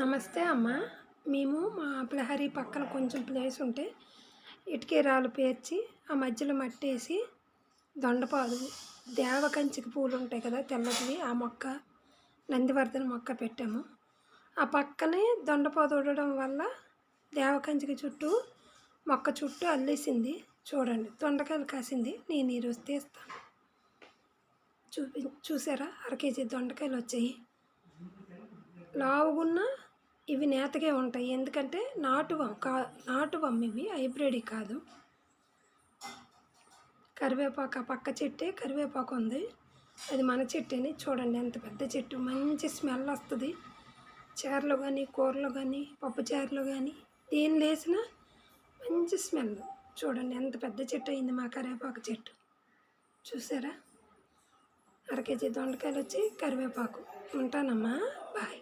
నమస్తే అమ్మ. మేము మా ప్రహరీ పక్కన కొంచెం ప్లేస్ ఉంటే ఇటుకే రాళ్ళు పేర్చి ఆ మధ్యలో మట్టేసి దొండపాదు, దేవకంచికి పూలు ఉంటాయి కదా తెల్లటివి, ఆ మొక్క, నందివర్ధన మొక్క పెట్టాము. ఆ పక్కనే దొండపాదు ఉండడం వల్ల దేవకంచికి చుట్టూ మొక్క చుట్టూ అల్లేసింది. చూడండి, దొండకాయలు కాసింది. నేను ఈరోజు తీస్తాను. చూసారా, అర కేజీ దొండకాయలు వచ్చాయి. లావుగున్న ఇవి నేతగా ఉంటాయి, ఎందుకంటే నాటువం ఇవి, హైబ్రిడ్ కాదు. కరివేపాకు, ఆ పక్క చెట్టే కరివేపాకు ఉంది, అది మన చెట్టేని. చూడండి ఎంత పెద్ద చెట్టు, మంచి స్మెల్ వస్తుంది. చారులో కానీ, కూరలో కానీ, పప్పు చారులో కానీ, దేనిలో వేసినా మంచి స్మెల్. చూడండి ఎంత పెద్ద చెట్టు అయింది మా కరివేపాకు చెట్టు. చూసారా, అర కేజీ దొండకాయలు వచ్చి కరివేపాకు. ఉంటానమ్మా, బాయ్.